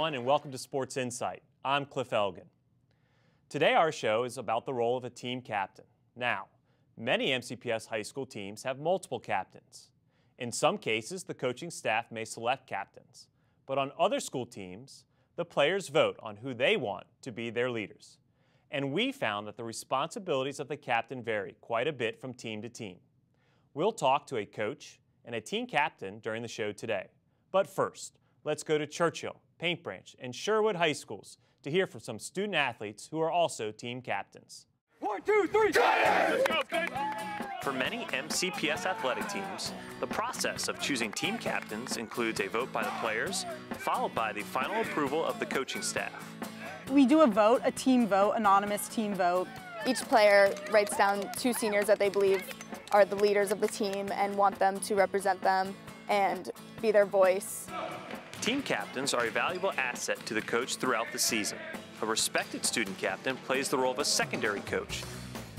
everyone, and welcome to Sports Insight. I'm Cliff Elgin. Today our show is about the role of a team captain. Now, many MCPS high school teams have multiple captains. In some cases, the coaching staff may select captains, but on other school teams, the players vote on who they want to be their leaders. And we found that the responsibilities of the captain vary quite a bit from team to team. We'll talk to a coach and a team captain during the show today. But first, let's go to Churchill, Paint Branch, and Sherwood High Schools to hear from some student athletes who are also team captains. 1, 2, 3, let's go! For many MCPS athletic teams, the process of choosing team captains includes a vote by the players, followed by the final approval of the coaching staff. We do a vote, a team vote, anonymous team vote. Each player writes down 2 seniors that they believe are the leaders of the team and want them to represent them and be their voice. Team captains are a valuable asset to the coach throughout the season. A respected student captain plays the role of a secondary coach,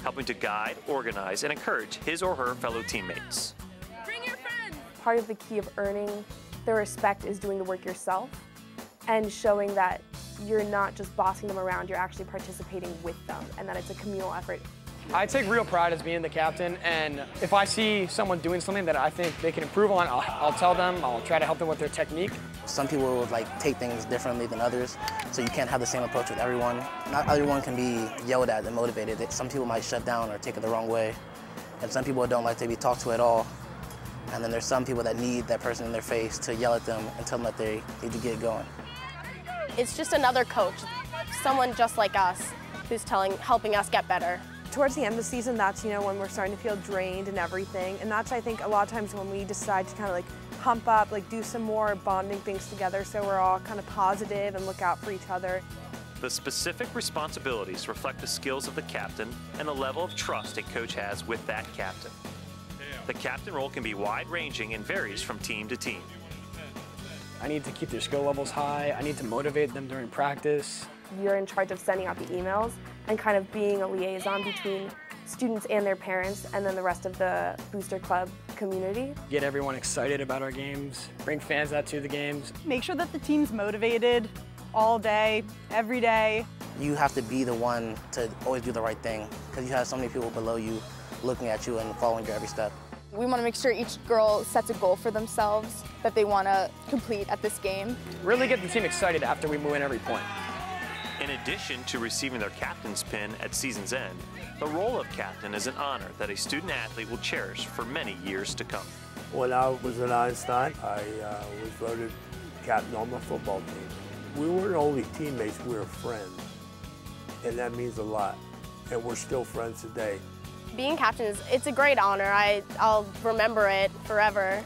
helping to guide, organize, and encourage his or her fellow teammates. Bring your friends! Part of the key of earning the respect is doing the work yourself and showing that you're not just bossing them around, you're actually participating with them and that it's a communal effort. I take real pride as being the captain, and if I see someone doing something that I think they can improve on, I'll tell them, I'll try to help them with their technique. Some people will take things differently than others, so you can't have the same approach with everyone. Not everyone can be yelled at and motivated. Some people might shut down or take it the wrong way, and some people don't like to be talked to at all. And then there's some people that need that person in their face to yell at them and tell them that they need to get going. It's just another coach, someone just like us, who's helping us get better. Towards the end of the season, that's when we're starting to feel drained and everything, and that's I think a lot of times when we decide to kind of hump up, do some more bonding things together so we're all kind of positive and look out for each other. The specific responsibilities reflect the skills of the captain and the level of trust a coach has with that captain. The captain role can be wide-ranging and varies from team to team. I need to keep their skill levels high. I need to motivate them during practice. You're in charge of sending out the emails and kind of being a liaison between students and their parents and then the rest of the Booster Club community. Get everyone excited about our games, bring fans out to the games. Make sure that the team's motivated all day, every day. You have to be the one to always do the right thing, because you have so many people below you looking at you and following your every step. We want to make sure each girl sets a goal for themselves that they want to complete at this game. Really get the team excited after we win every point. In addition to receiving their captain's pin at season's end, the role of captain is an honor that a student athlete will cherish for many years to come. When I was at Einstein, I was voted captain on my football team. We weren't only teammates, we were friends, and that means a lot, and we're still friends today. Being captain it's a great honor. I'll remember it forever.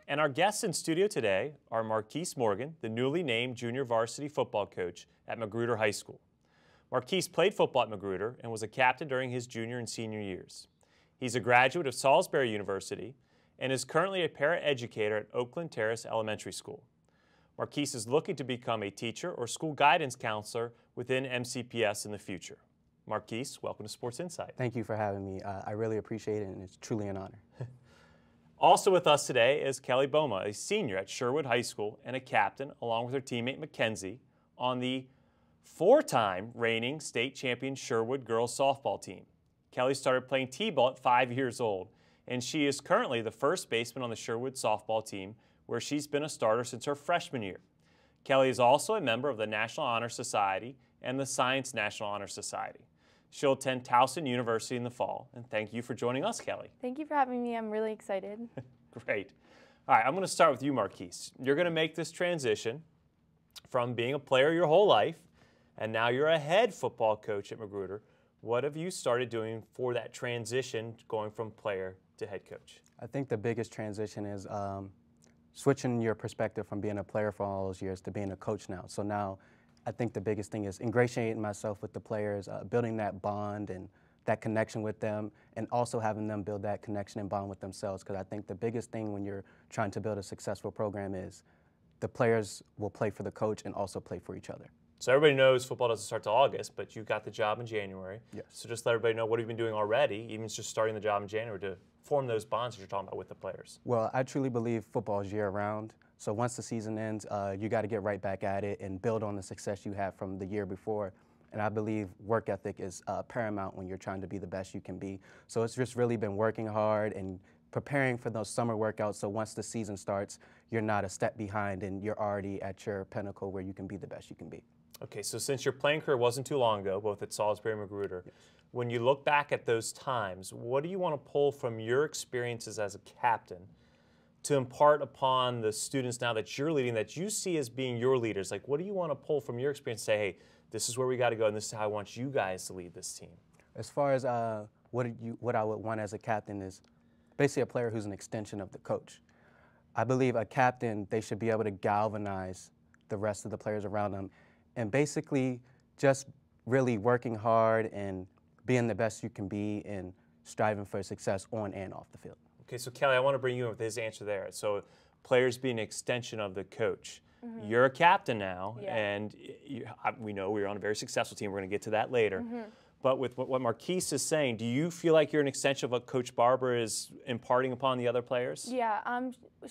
And our guests in studio today are Marquise Morgan, the newly named junior varsity football coach at Magruder High School. Marquise played football at Magruder and was a captain during his junior and senior years. He's a graduate of Salisbury University and is currently a paraeducator at Oakland Terrace Elementary School. Marquise is looking to become a teacher or school guidance counselor within MCPS in the future. Marquise, welcome to Sports Insight. Thank you for having me. I really appreciate it, and it's truly an honor. Also with us today is Kelly Boma, a senior at Sherwood High School and a captain, along with her teammate Mackenzie, on the 4-time reigning state champion Sherwood girls softball team. Kelly started playing t-ball at 5 years old, and she is currently the first baseman on the Sherwood softball team, where she's been a starter since her freshman year. Kelly is also a member of the National Honor Society and the Science National Honor Society. She'll attend Towson University in the fall, and thank you for joining us, Kelly. Thank you for having me. I'm really excited. Great. All right, I'm going to start with you, Marquise. You're going to make this transition from being a player your whole life, and now you're a head football coach at Magruder. What have you started doing for that transition going from player to head coach? I think the biggest transition is switching your perspective from being a player for all those years to being a coach now. So now I think the biggest thing is ingratiating myself with the players, building that bond and that connection with them, and also having them build that connection and bond with themselves. Because I think the biggest thing when you're trying to build a successful program is the players will play for the coach and also play for each other. So everybody knows football doesn't start till August, but you got the job in January. Yes. So just let everybody know what have you been doing already, even just starting the job in January, to form those bonds that you're talking about with the players. Well, I truly believe football is year-round. So once the season ends, you got to get right back at it and build on the success you had from the year before. And I believe work ethic is paramount when you're trying to be the best you can be. So it's just really been working hard and preparing for those summer workouts, so once the season starts, you're not a step behind and you're already at your pinnacle where you can be the best you can be. Okay, so since your playing career wasn't too long ago, both at Salisbury and Magruder, yes, when you look back at those times, what do you want to pull from your experiences as a captain to impart upon the students now that you're leading, that you see as being your leaders? Like, what do you want to pull from your experience and say, hey, this is where we got to go and this is how I want you guys to lead this team? As far as what I would want as a captain is basically a player who's an extension of the coach. I believe a captain, they should be able to galvanize the rest of the players around them and basically just really working hard and being the best you can be and striving for success on and off the field. Okay, so Kelly, I want to bring you in with his answer there. So players being an extension of the coach. Mm-hmm. You're a captain now, yeah, and we know we're on a very successful team. We're going to get to that later. Mm-hmm. But with what Marquise is saying, do you feel like you're an extension of what Coach Barber is imparting upon the other players? Yeah,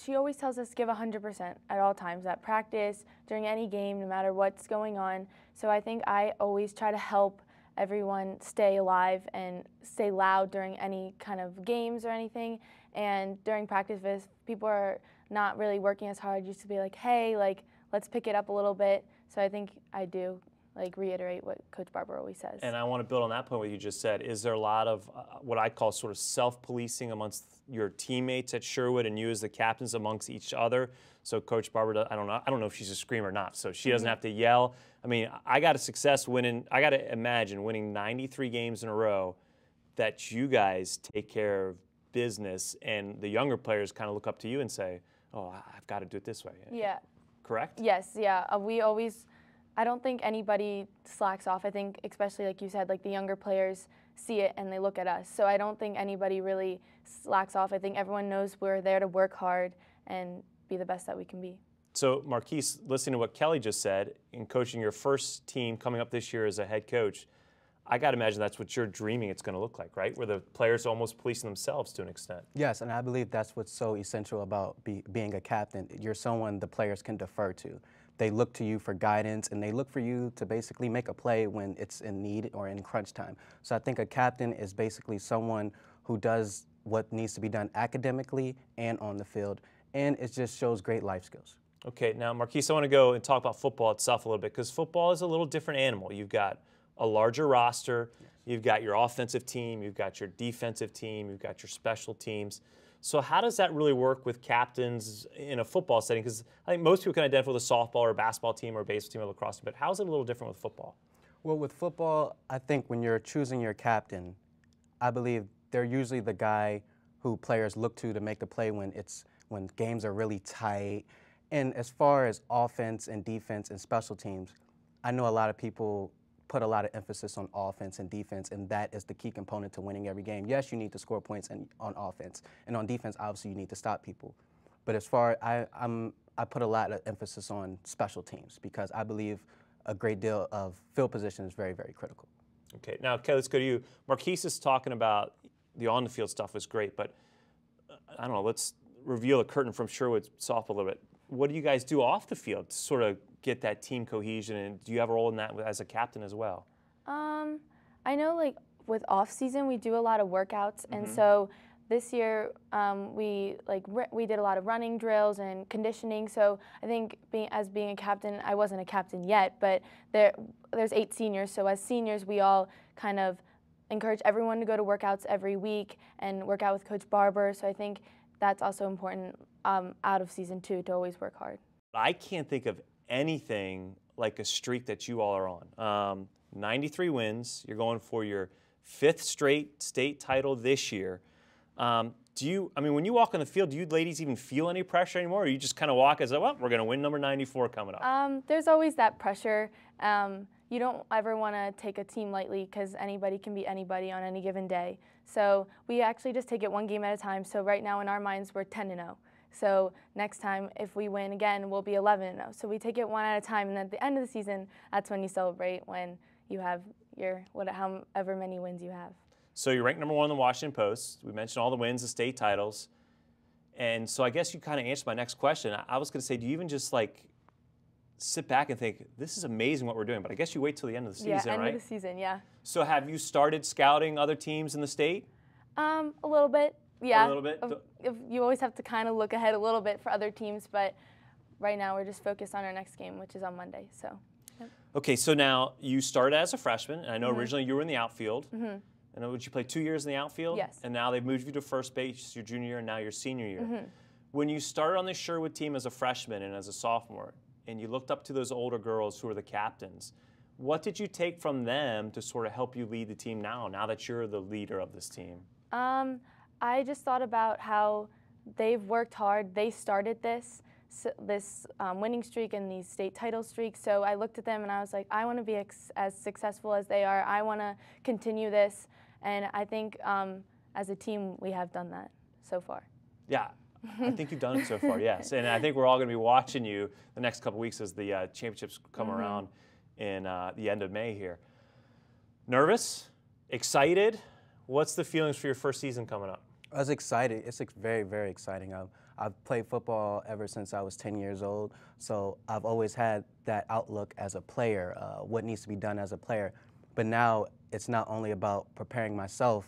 she always tells us to give 100% at all times, at practice, during any game, no matter what's going on. So I think I always try to help everyone stay alive and stay loud during any kind of games or anything. And during practice, if people are not really working as hard, just to be like, hey, like, let's pick it up a little bit. So I think I do reiterate what Coach Barber always says. And I want to build on that point what you just said. Is there a lot of what I call sort of self-policing amongst your teammates at Sherwood and you as the captains amongst each other? So Coach Barber, I don't know if she's a screamer or not, so she doesn't have to yell. I mean, I got to imagine winning 93 games in a row, that you guys take care of business and the younger players kind of look up to you and say, oh, I've got to do it this way. Yeah. Correct? Yes, yeah. We always, I don't think anybody slacks off. I think, especially like you said, like the younger players see it and they look at us. So I don't think anybody really slacks off. I think everyone knows we're there to work hard and be the best that we can be. So Marquise, listening to what Kelly just said, in coaching your first team coming up this year as a head coach, I got to imagine that's what you're dreaming it's going to look like, right? Where the players are almost policing themselves to an extent. Yes, and I believe that's what's so essential about being a captain. You're someone the players can defer to. They look to you for guidance, and they look for you to basically make a play when it's in need or in crunch time. So I think a captain is basically someone who does what needs to be done academically and on the field, and it just shows great life skills. Okay, now Marquise, I want to go and talk about football itself a little bit, because football is a little different animal. You've got a larger roster, you've got your offensive team, you've got your defensive team, you've got your special teams. So how does that really work with captains in a football setting? Because I think most people can identify with a softball or a basketball team or a baseball team or lacrosse team, but how is it a little different with football? Well, with football, I think when you're choosing your captain, I believe they're usually the guy who players look to make the play when games are really tight. And as far as offense and defense and special teams, I know a lot of people put a lot of emphasis on offense and defense, and that is the key component to winning every game. Yes, you need to score points on offense, and on defense, obviously, you need to stop people. But as far I put a lot of emphasis on special teams because I believe a great deal of field position is very, very critical. Okay, now, Kelly, let's go to you. Marquise is talking about the on-the-field stuff was great, but I don't know, let's reveal the curtain from Sherwood softball a little bit. What do you guys do off the field to sort of get that team cohesion, and do you have a role in that as a captain as well? I know, like, with off-season, we do a lot of workouts, and so this year we did a lot of running drills and conditioning. So I think being a captain, I wasn't a captain yet, but there's 8 seniors, so as seniors we all kind of encourage everyone to go to workouts every week and work out with Coach Barber. So I think that's also important out of season 2 to always work hard. I can't think of anything like a streak that you all are on. 93 wins. You're going for your 5th straight state title this year. When you walk on the field, do you ladies even feel any pressure anymore, or you just kind of walk as, well, we're going to win number 94 coming up? There's always that pressure. You don't ever want to take a team lightly because anybody can beat anybody on any given day. So we actually just take it one game at a time. So right now in our minds, we're 10-0. So next time, if we win again, we'll be 11-0. So we take it one at a time, and at the end of the season, that's when you celebrate, when you have your however many wins you have. So you're ranked #1 in the Washington Post. We mentioned all the wins, the state titles. And so I guess you kind of answered my next question. I was going to say, do you even just like sit back and think, this is amazing what we're doing? But I guess you wait till the end of the season, right? Yeah, end of the season, yeah. So have you started scouting other teams in the state? A little bit, yeah. A little bit? You always have to kind of look ahead a little bit for other teams, but right now we're just focused on our next game, which is on Monday. So. Yep. Okay, so now you started as a freshman, and I know originally you were in the outfield. I know you played 2 years in the outfield. Yes. And now they've moved you to first base your junior year and now your senior year. When you started on the Sherwood team as a freshman and as a sophomore, and you looked up to those older girls who were the captains, what did you take from them to sort of help you lead the team now that you're the leader of this team? I just thought about how they've worked hard. They started this winning streak and these state title streaks. So I looked at them and I was like, I want to be as successful as they are. I want to continue this. And I think as a team, we have done that so far. Yeah, I think you've done it so far, yes. And I think we're all going to be watching you the next couple weeks as the championships come around in the end of May here. Nervous? Excited? What's the feelings for your first season coming up? I was excited. It's very, very exciting. I've played football ever since I was 10 years old, so I've always had that outlook as a player, what needs to be done as a player. But now it's not only about preparing myself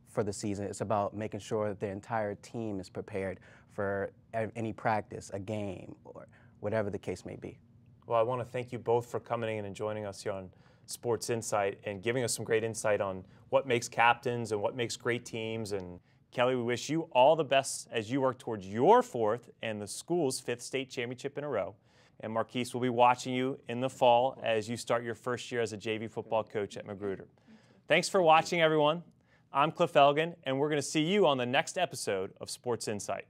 for the season, it's about making sure that the entire team is prepared for any practice, a game, or whatever the case may be. Well, I want to thank you both for coming in and joining us here on Sports Insight and giving us some great insight on what makes captains and what makes great teams. And Kelly, we wish you all the best as you work towards your 4th and the school's 5th state championship in a row. And Marquise, will be watching you in the fall as you start your first year as a JV football coach at Magruder. Thanks for watching, everyone. I'm Cliff Elgin, and we're going to see you on the next episode of Sports Insight.